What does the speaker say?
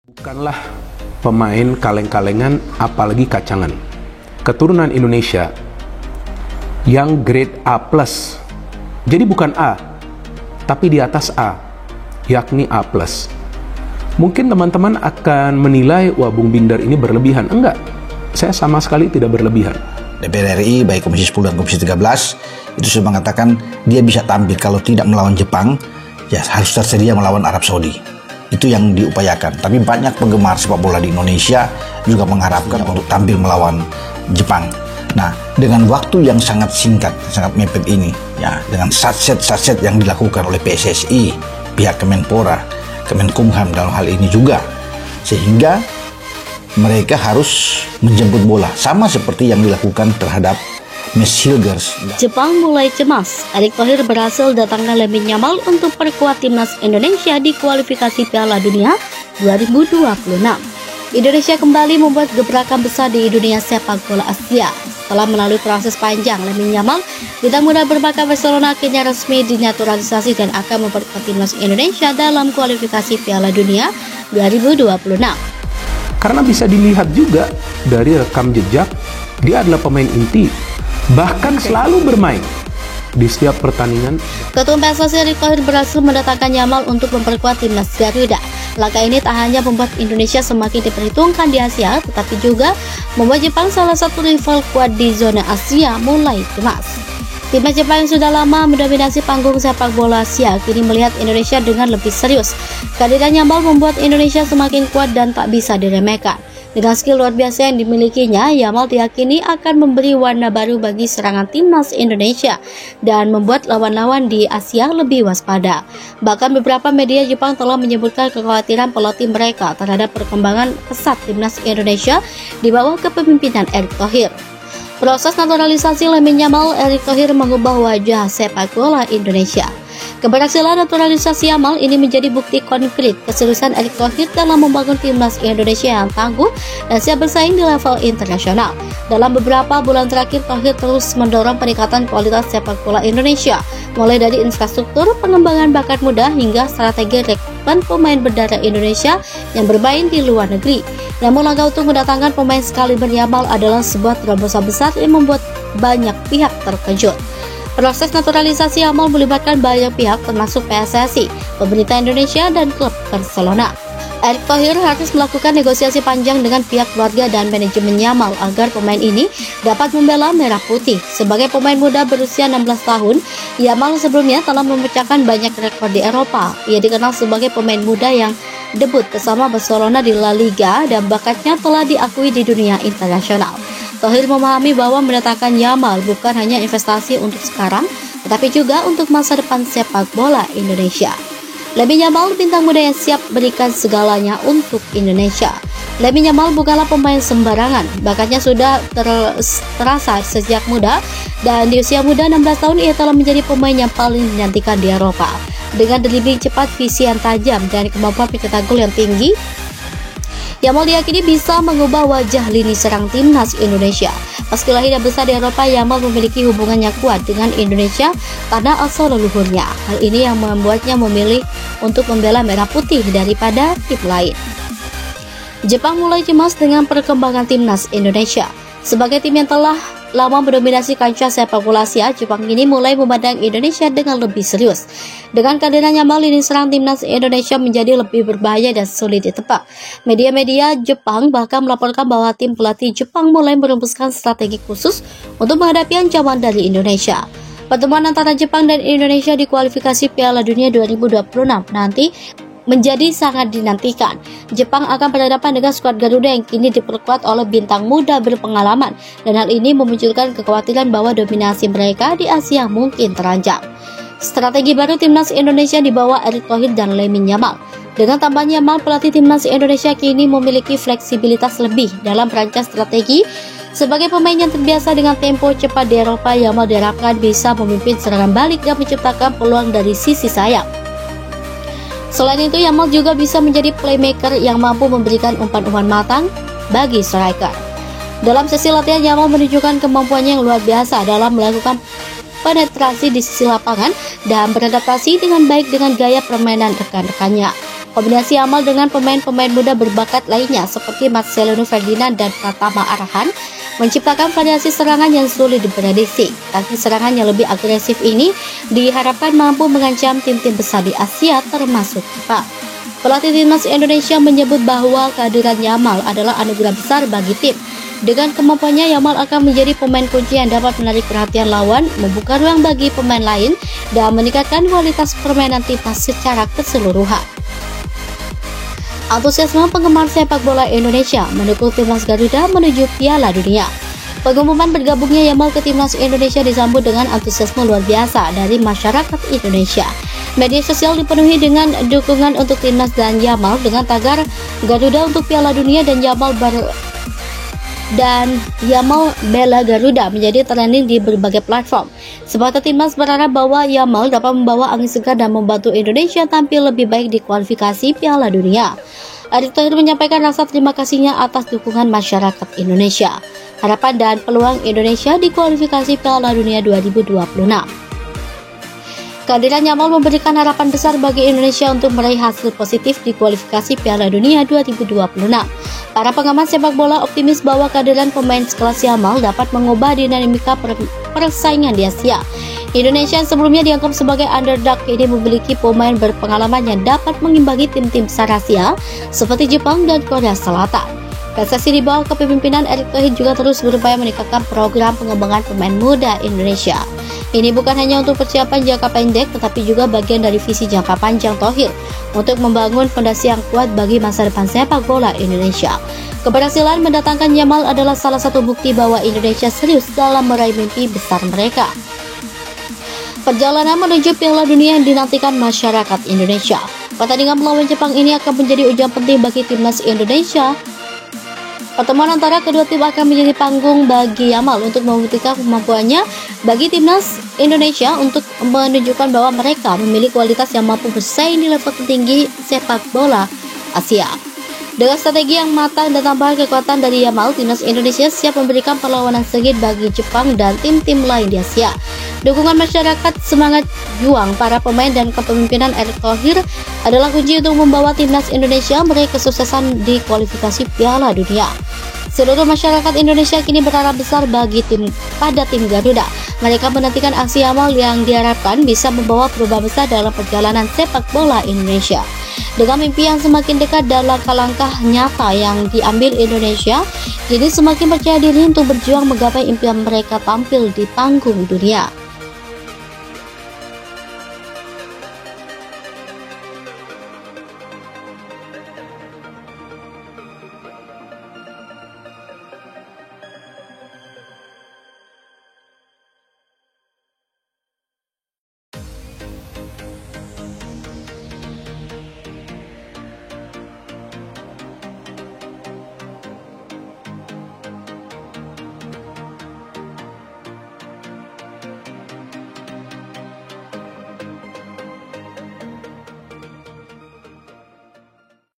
Bukanlah pemain kaleng-kalengan apalagi kacangan. Keturunan Indonesia yang grade A+. Jadi bukan A, tapi di atas A, yakni A+. Mungkin teman-teman akan menilai, wah Bung Bindar ini berlebihan. Enggak, saya sama sekali tidak berlebihan. DPR RI, baik Komisi 10 dan Komisi 13, itu sudah mengatakan dia bisa tampil kalau tidak melawan Jepang, ya harus tersedia melawan Arab Saudi. Itu yang diupayakan. Tapi banyak penggemar sepak bola di Indonesia juga mengharapkan untuk tampil melawan Jepang. Nah, dengan waktu yang sangat singkat, sangat mepet ini, ya dengan satset yang dilakukan oleh PSSI, pihak Kemenpora, Kemenkumham dalam hal ini juga, sehingga mereka harus menjemput bola sama seperti yang dilakukan terhadap Miss Hilgers. Jepang mulai cemas. Erick Thohir berhasil datangkan Lamine Yamal untuk perkuat timnas Indonesia di kualifikasi Piala Dunia 2026. Indonesia kembali membuat gebrakan besar di dunia sepak bola Asia. Setelah melalui proses panjang, Lamine Yamal, bintang muda berbakat Barcelona, akhirnya resmi dinaturalisasi dan akan memperkuat timnas Indonesia dalam kualifikasi Piala Dunia 2026. Karena bisa dilihat juga dari rekam jejak, dia adalah pemain inti, bahkan selalu bermain di setiap pertandingan. Ketua PSSI Erick Thohir berhasil mendatangkan Yamal untuk memperkuat timnas Garuda. Langkah ini tak hanya membuat Indonesia semakin diperhitungkan di Asia, tetapi juga membuat Jepang, salah satu rival kuat di zona Asia, mulai cemas. Timnas Jepang yang sudah lama mendominasi panggung sepak bola Asia kini melihat Indonesia dengan lebih serius. Kehadiran Yamal membuat Indonesia semakin kuat dan tak bisa diremehkan. Dengan skill luar biasa yang dimilikinya, Yamal diyakini akan memberi warna baru bagi serangan timnas Indonesia dan membuat lawan-lawan di Asia lebih waspada. Bahkan beberapa media Jepang telah menyebutkan kekhawatiran pelatih mereka terhadap perkembangan pesat timnas Indonesia di bawah kepemimpinan Erick Thohir. Proses naturalisasi Lamine Yamal, Erick Thohir mengubah wajah sepak bola Indonesia. Keberhasilan naturalisasi Yamal ini menjadi bukti konkret keseriusan Erick Thohir dalam membangun timnas Indonesia yang tangguh dan siap bersaing di level internasional. Dalam beberapa bulan terakhir, Thohir terus mendorong peningkatan kualitas sepak bola Indonesia, mulai dari infrastruktur, pengembangan bakat muda, hingga strategi rekrutmen pemain berdarah Indonesia yang bermain di luar negeri. Namun langkah untuk mendatangkan pemain sekaliber Yamal adalah sebuah terobosan besar yang membuat banyak pihak terkejut. Proses naturalisasi Yamal melibatkan banyak pihak termasuk PSSI, pemerintah Indonesia, dan klub Barcelona. Erick Thohir harus melakukan negosiasi panjang dengan pihak keluarga dan manajemen Yamal agar pemain ini dapat membela merah putih. Sebagai pemain muda berusia 16 tahun, Yamal sebelumnya telah memecahkan banyak rekor di Eropa. Ia dikenal sebagai pemain muda yang debut bersama Barcelona di La Liga dan bakatnya telah diakui di dunia internasional. Thohir memahami bahwa mendatangkan Yamal bukan hanya investasi untuk sekarang, tetapi juga untuk masa depan sepak bola Indonesia. Lamine Yamal, bintang muda yang siap berikan segalanya untuk Indonesia. Lamine Yamal bukanlah pemain sembarangan, bakatnya sudah terasa sejak muda, dan di usia muda 16 tahun ia telah menjadi pemain yang paling dinantikan di Eropa. Dengan dribbling cepat, visi yang tajam, dan kemampuan pencetak gol yang tinggi, Yamal diyakini bisa mengubah wajah lini serang timnas Indonesia. Meski lahir dan besar di Eropa, Yamal memiliki hubungan yang kuat dengan Indonesia karena asal leluhurnya. Hal ini yang membuatnya memilih untuk membela merah putih daripada tim lain. Jepang mulai cemas dengan perkembangan timnas Indonesia. Sebagai tim yang telah lama mendominasi kancah sepak bola Asia, Jepang ini mulai memandang Indonesia dengan lebih serius. Dengan kehadiran Yamal, lini serang timnas Indonesia menjadi lebih berbahaya dan sulit ditebak. Media-media Jepang bahkan melaporkan bahwa tim pelatih Jepang mulai merumuskan strategi khusus untuk menghadapi ancaman dari Indonesia. Pertemuan antara Jepang dan Indonesia di kualifikasi Piala Dunia 2026 nanti menjadi sangat dinantikan. Jepang akan berhadapan dengan skuad Garuda yang kini diperkuat oleh bintang muda berpengalaman, dan hal ini memunculkan kekhawatiran bahwa dominasi mereka di Asia mungkin terancam. Strategi baru timnas Indonesia di bawah Erick Thohir dan Lamine Yamal. Dengan tambahan Yamal, pelatih timnas Indonesia kini memiliki fleksibilitas lebih dalam merancang strategi. Sebagai pemain yang terbiasa dengan tempo cepat di Eropa, Yamal diharapkan bisa memimpin serangan balik dan menciptakan peluang dari sisi sayap. Selain itu, Yamal juga bisa menjadi playmaker yang mampu memberikan umpan-umpan matang bagi striker. Dalam sesi latihan, Yamal menunjukkan kemampuannya yang luar biasa dalam melakukan penetrasi di sisi lapangan dan beradaptasi dengan baik dengan gaya permainan rekan-rekannya. Kombinasi Yamal dengan pemain-pemain muda berbakat lainnya seperti Marcelino Ferdinand dan Pratama Arhan menciptakan variasi serangan yang sulit diprediksi. Taktik serangan yang lebih agresif ini diharapkan mampu mengancam tim-tim besar di Asia termasuk Jepang. Pelatih timnas Indonesia menyebut bahwa kehadiran Yamal adalah anugerah besar bagi tim. Dengan kemampuannya, Yamal akan menjadi pemain kunci yang dapat menarik perhatian lawan, membuka ruang bagi pemain lain, dan meningkatkan kualitas permainan timnas secara keseluruhan. Antusiasme penggemar sepak bola Indonesia mendukung timnas Garuda menuju Piala Dunia. Pengumuman bergabungnya Yamal ke timnas Indonesia disambut dengan antusiasme luar biasa dari masyarakat Indonesia. Media sosial dipenuhi dengan dukungan untuk timnas dan Yamal dengan tagar Garuda untuk Piala Dunia dan Yamal bela Garuda menjadi trending di berbagai platform. Supporter timnas berharap bahwa Yamal dapat membawa angin segar dan membantu Indonesia tampil lebih baik di kualifikasi Piala Dunia. Erick Thohir menyampaikan rasa terima kasihnya atas dukungan masyarakat Indonesia, harapan dan peluang Indonesia di kualifikasi Piala Dunia 2026. Kehadiran Yamal memberikan harapan besar bagi Indonesia untuk meraih hasil positif di kualifikasi Piala Dunia 2026. Para pengamat sepak bola optimis bahwa kehadiran pemain sekelas Yamal dapat mengubah dinamika persaingan di Asia. Indonesia yang sebelumnya dianggap sebagai underdog ini memiliki pemain berpengalaman yang dapat mengimbangi tim-tim besar Asia seperti Jepang dan Korea Selatan. PSSI di bawah kepemimpinan Erick Thohir juga terus berupaya meningkatkan program pengembangan pemain muda Indonesia. Ini bukan hanya untuk persiapan jangka pendek, tetapi juga bagian dari visi jangka panjang Thohir untuk membangun fondasi yang kuat bagi masa depan sepak bola Indonesia. Keberhasilan mendatangkan Yamal adalah salah satu bukti bahwa Indonesia serius dalam meraih mimpi besar mereka. Perjalanan menuju Piala Dunia yang dinantikan masyarakat Indonesia. Pertandingan melawan Jepang ini akan menjadi ujian penting bagi timnas Indonesia. Pertemuan antara kedua tim akan menjadi panggung bagi Yamal untuk membuktikan kemampuannya bagi timnas Indonesia untuk menunjukkan bahwa mereka memiliki kualitas yang mampu bersaing di level tertinggi sepak bola Asia. Dengan strategi yang matang dan tambahan kekuatan dari Yamal, timnas Indonesia siap memberikan perlawanan sengit bagi Jepang dan tim-tim lain di Asia. Dukungan masyarakat, semangat juang para pemain dan kepemimpinan Erick Thohir adalah kunci untuk membawa timnas Indonesia meraih kesuksesan di kualifikasi Piala Dunia. Seluruh masyarakat Indonesia kini berharap besar bagi tim Garuda. Mereka menantikan aksi Yamal yang diharapkan bisa membawa perubahan besar dalam perjalanan sepak bola Indonesia. Dengan mimpi yang semakin dekat dan langkah-langkah nyata yang diambil Indonesia, kini semakin percaya diri untuk berjuang menggapai impian mereka tampil di panggung dunia.